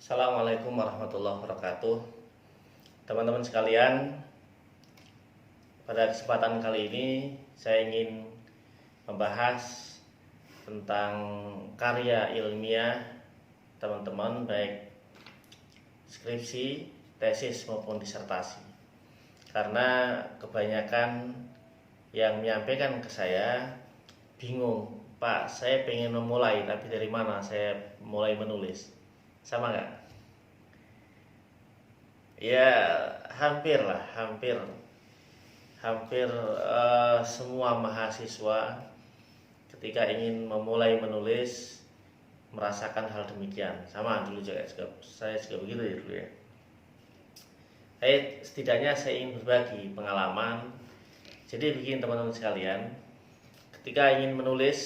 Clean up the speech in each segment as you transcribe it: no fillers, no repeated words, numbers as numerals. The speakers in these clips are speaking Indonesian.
Assalamualaikum warahmatullahi wabarakatuh. Teman-teman sekalian, pada kesempatan kali ini saya ingin membahas tentang karya ilmiah teman-teman, baik skripsi, tesis maupun disertasi. Karena kebanyakan yang menyampaikan ke saya bingung, Pak, saya pengen memulai tapi dari mana saya mulai menulis? Sama nggak? Ya, hampir lah, hampir semua mahasiswa ketika ingin memulai menulis merasakan hal demikian. Sama dulu juga, saya juga begitu ya dulu ya. Setidaknya saya ingin berbagi pengalaman. Jadi begini teman-teman sekalian, ketika ingin menulis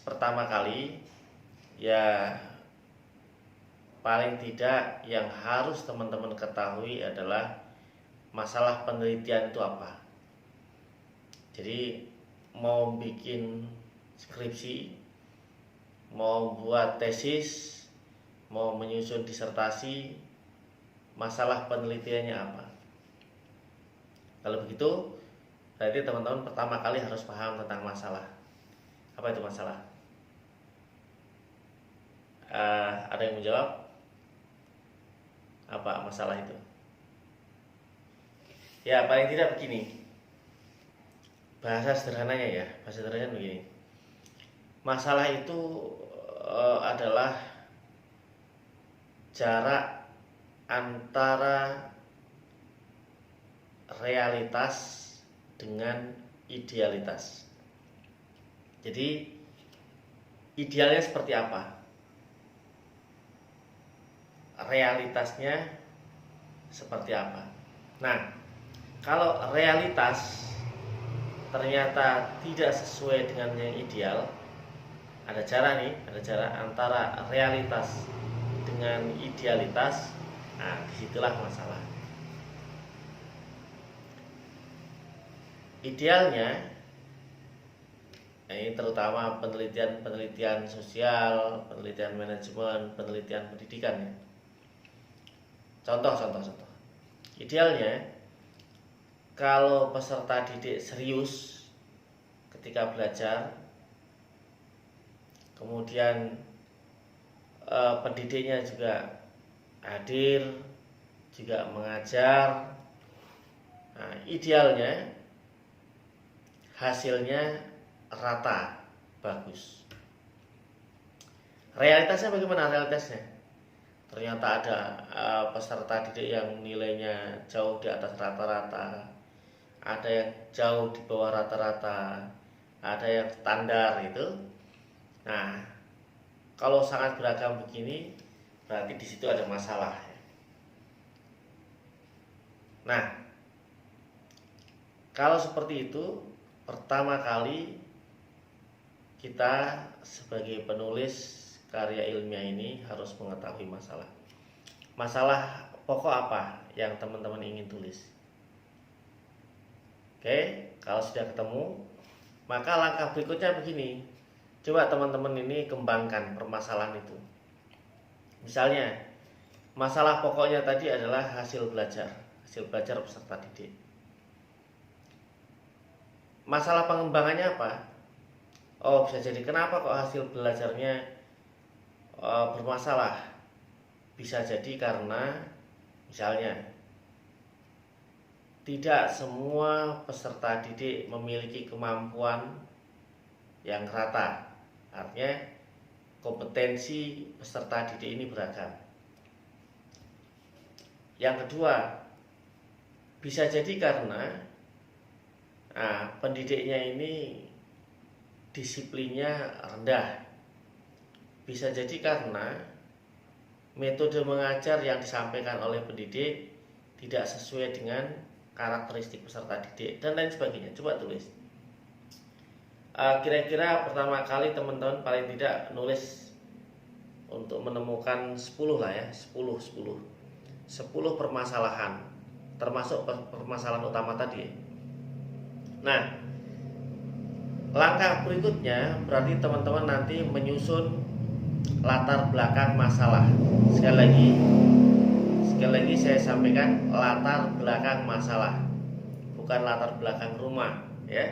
pertama kali, ya paling tidak yang harus teman-teman ketahui adalah masalah penelitian itu apa. Jadi mau bikin skripsi, mau buat tesis, mau menyusun disertasi, masalah penelitiannya apa. Kalau begitu, berarti teman-teman pertama kali harus paham tentang masalah. Apa itu masalah? Ada yang menjawab? Apa masalah itu? Ya paling tidak begini, bahasa sederhananya ya, bahasa sederhananya begini. Masalah itu adalah jarak antara realitas dengan idealitas. Jadi idealnya seperti apa? Realitasnya seperti apa? Nah, kalau realitas ternyata tidak sesuai dengan yang ideal, ada cara antara realitas dengan idealitas. Nah, disitulah masalah. Idealnya, ini terutama penelitian sosial, penelitian manajemen, penelitian pendidikan ya. Contoh. Idealnya, kalau peserta didik serius ketika belajar, kemudian pendidiknya juga hadir, juga mengajar. Nah, idealnya hasilnya rata, bagus. Realitasnya bagaimana realitasnya? Ternyata ada peserta didik yang nilainya jauh di atas rata-rata, ada yang jauh di bawah rata-rata, ada yang standar itu. Nah, kalau sangat beragam begini, berarti di situ ada masalah. Nah, kalau seperti itu, pertama kali kita sebagai penulis karya ilmiah ini harus mengetahui masalah. Masalah pokok apa yang teman-teman ingin tulis? Oke, kalau sudah ketemu, maka langkah berikutnya begini. Coba teman-teman ini kembangkan permasalahan itu. Misalnya, masalah pokoknya tadi adalah hasil belajar peserta didik. Masalah pengembangannya apa? Oh, bisa jadi kenapa kok hasil belajarnya bermasalah? Bisa jadi karena misalnya tidak semua peserta didik memiliki kemampuan yang rata. Artinya kompetensi peserta didik ini beragam. Yang kedua, bisa jadi karena pendidiknya ini disiplinnya rendah. Bisa jadi karena metode mengajar yang disampaikan oleh pendidik tidak sesuai dengan karakteristik peserta didik dan lain sebagainya. Coba tulis. Kira-kira pertama kali teman-teman paling tidak nulis untuk menemukan 10 lah ya, 10 permasalahan, termasuk permasalahan utama tadi. Nah, langkah berikutnya berarti teman-teman nanti menyusun latar belakang masalah. Sekali lagi saya sampaikan, latar belakang masalah, bukan latar belakang rumah, ya,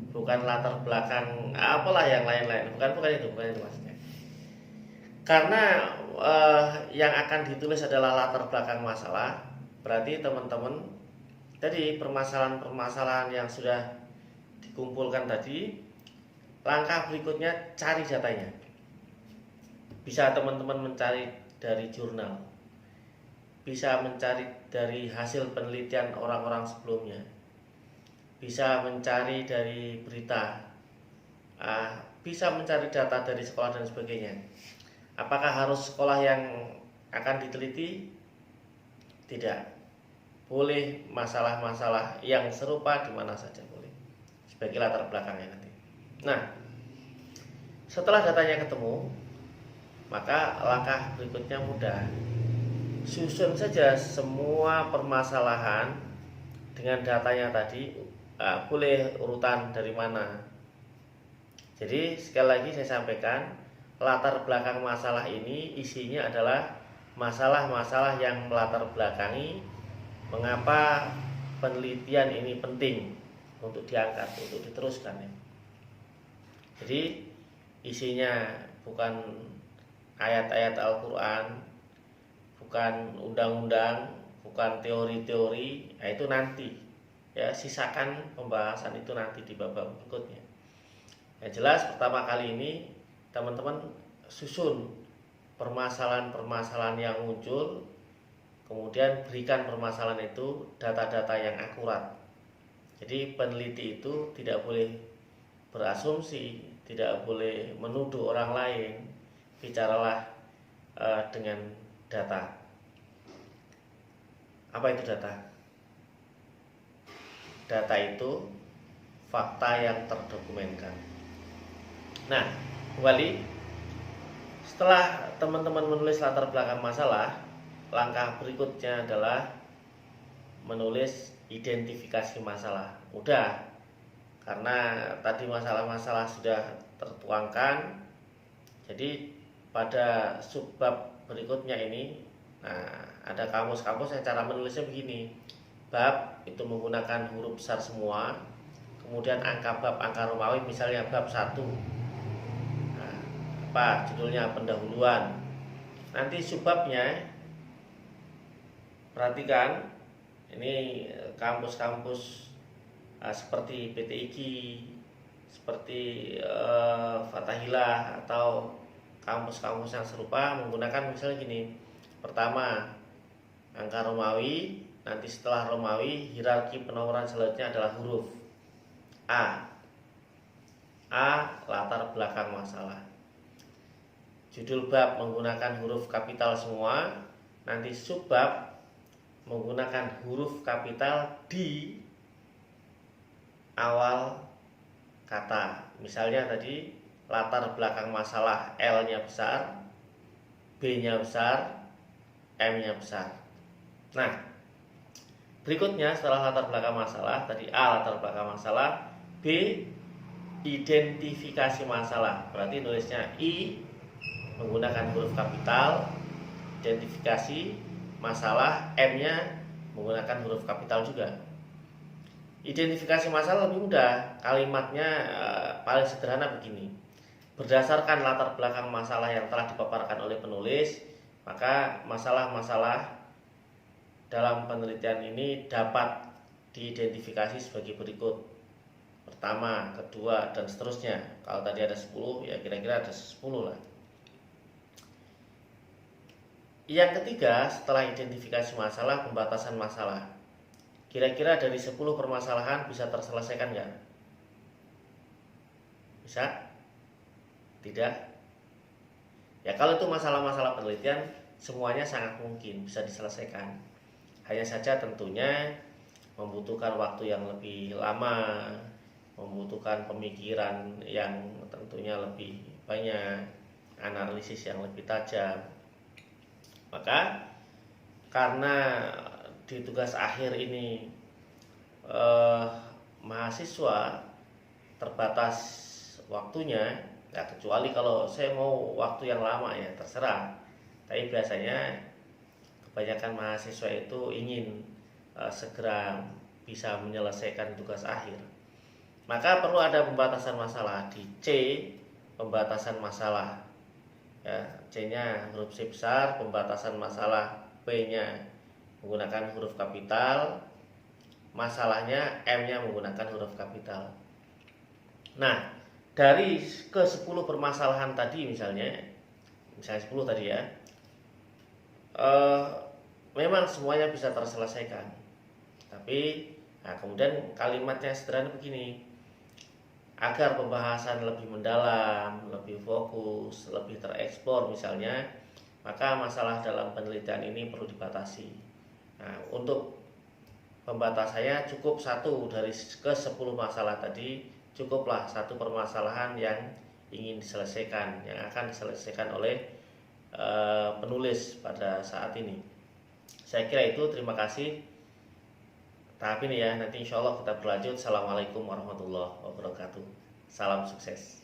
bukan latar belakang apalah yang lain-lain, bukan itu maksudnya. Karena yang akan ditulis adalah latar belakang masalah, berarti teman-teman tadi permasalahan-permasalahan yang sudah dikumpulkan tadi, langkah berikutnya cari datanya. Bisa teman-teman mencari dari jurnal, bisa mencari dari hasil penelitian orang-orang sebelumnya, bisa mencari dari berita, bisa mencari data dari sekolah dan sebagainya. Apakah harus sekolah yang akan diteliti? Tidak. Boleh masalah-masalah yang serupa di mana saja boleh, sebagai latar belakangnya nanti. Nah, setelah datanya ketemu, maka langkah berikutnya mudah. Susun saja semua permasalahan dengan datanya tadi, boleh urutan dari mana. Jadi sekali lagi saya sampaikan, latar belakang masalah ini isinya adalah masalah-masalah yang melatar belakangi mengapa penelitian ini penting untuk diangkat, untuk diteruskan, ya. Jadi isinya bukan ayat-ayat Al-Quran, bukan undang-undang, bukan teori-teori, itu nanti, ya, sisakan pembahasan itu nanti di babak berikutnya. Yang jelas pertama kali ini teman-teman susun permasalahan-permasalahan yang muncul, kemudian berikan permasalahan itu data-data yang akurat. Jadi peneliti itu tidak boleh berasumsi, tidak boleh menuduh orang lain, bicaralah dengan data. Apa itu data? Data itu fakta yang terdokumenkan. Nah, kembali, setelah teman-teman menulis latar belakang masalah, langkah berikutnya adalah menulis identifikasi masalah. Mudah, karena tadi masalah-masalah sudah tertuangkan. Jadi pada subbab berikutnya ini, ada kamus-kamus yang cara menulisnya begini. Bab itu menggunakan huruf besar semua, kemudian angka bab, angka Romawi, misalnya bab 1. Judulnya pendahuluan. Nanti subbabnya, perhatikan, ini kampus-kampus seperti PTIGI, seperti Fathahilah, atau kampus-kampus yang serupa menggunakan misalnya gini. Pertama, angka Romawi, nanti setelah Romawi hierarki penomoran selanjutnya adalah huruf A. Latar belakang masalah. Judul bab menggunakan huruf kapital semua, nanti subbab menggunakan huruf kapital di awal kata. Misalnya tadi latar belakang masalah, L-nya besar, B-nya besar, M-nya besar. Nah, berikutnya setelah latar belakang masalah, tadi A latar belakang masalah, B identifikasi masalah. Berarti nulisnya I menggunakan huruf kapital, identifikasi masalah, M-nya menggunakan huruf kapital juga. Identifikasi masalah lebih mudah, kalimatnya paling sederhana begini. Berdasarkan latar belakang masalah yang telah dipaparkan oleh penulis, maka masalah-masalah dalam penelitian ini dapat diidentifikasi sebagai berikut. Pertama, kedua, dan seterusnya. Kalau tadi ada 10, ya kira-kira ada 10 lah. Yang ketiga, setelah identifikasi masalah, pembatasan masalah. Kira-kira dari 10 permasalahan bisa terselesaikan nggak? Bisa? Tidak? Ya kalau itu masalah-masalah penelitian, semuanya sangat mungkin bisa diselesaikan. Hanya saja tentunya membutuhkan waktu yang lebih lama, membutuhkan pemikiran yang tentunya lebih banyak, analisis yang lebih tajam. Maka karena di tugas akhir ini mahasiswa terbatas waktunya, Nah, kecuali kalau saya mau waktu yang lama ya terserah. Tapi biasanya kebanyakan mahasiswa itu ingin segera bisa menyelesaikan tugas akhir. Maka perlu ada pembatasan masalah di C, pembatasan masalah. Ya, C-nya huruf C besar, pembatasan masalah P-nya menggunakan huruf kapital, masalahnya M-nya menggunakan huruf kapital. Nah, dari ke 10 permasalahan tadi misalnya 10 tadi ya, memang semuanya bisa terselesaikan. Tapi kemudian kalimatnya sederhana begini: agar pembahasan lebih mendalam, lebih fokus, lebih tereksplor misalnya, maka masalah dalam penelitian ini perlu dibatasi. Nah, untuk pembatasannya cukup satu dari ke 10 masalah tadi, cukuplah satu permasalahan yang ingin diselesaikan, yang akan diselesaikan oleh penulis pada saat ini. Saya kira itu, terima kasih. Tahap ini ya, nanti insya Allah kita berlanjut. Assalamualaikum warahmatullahi wabarakatuh. Salam sukses.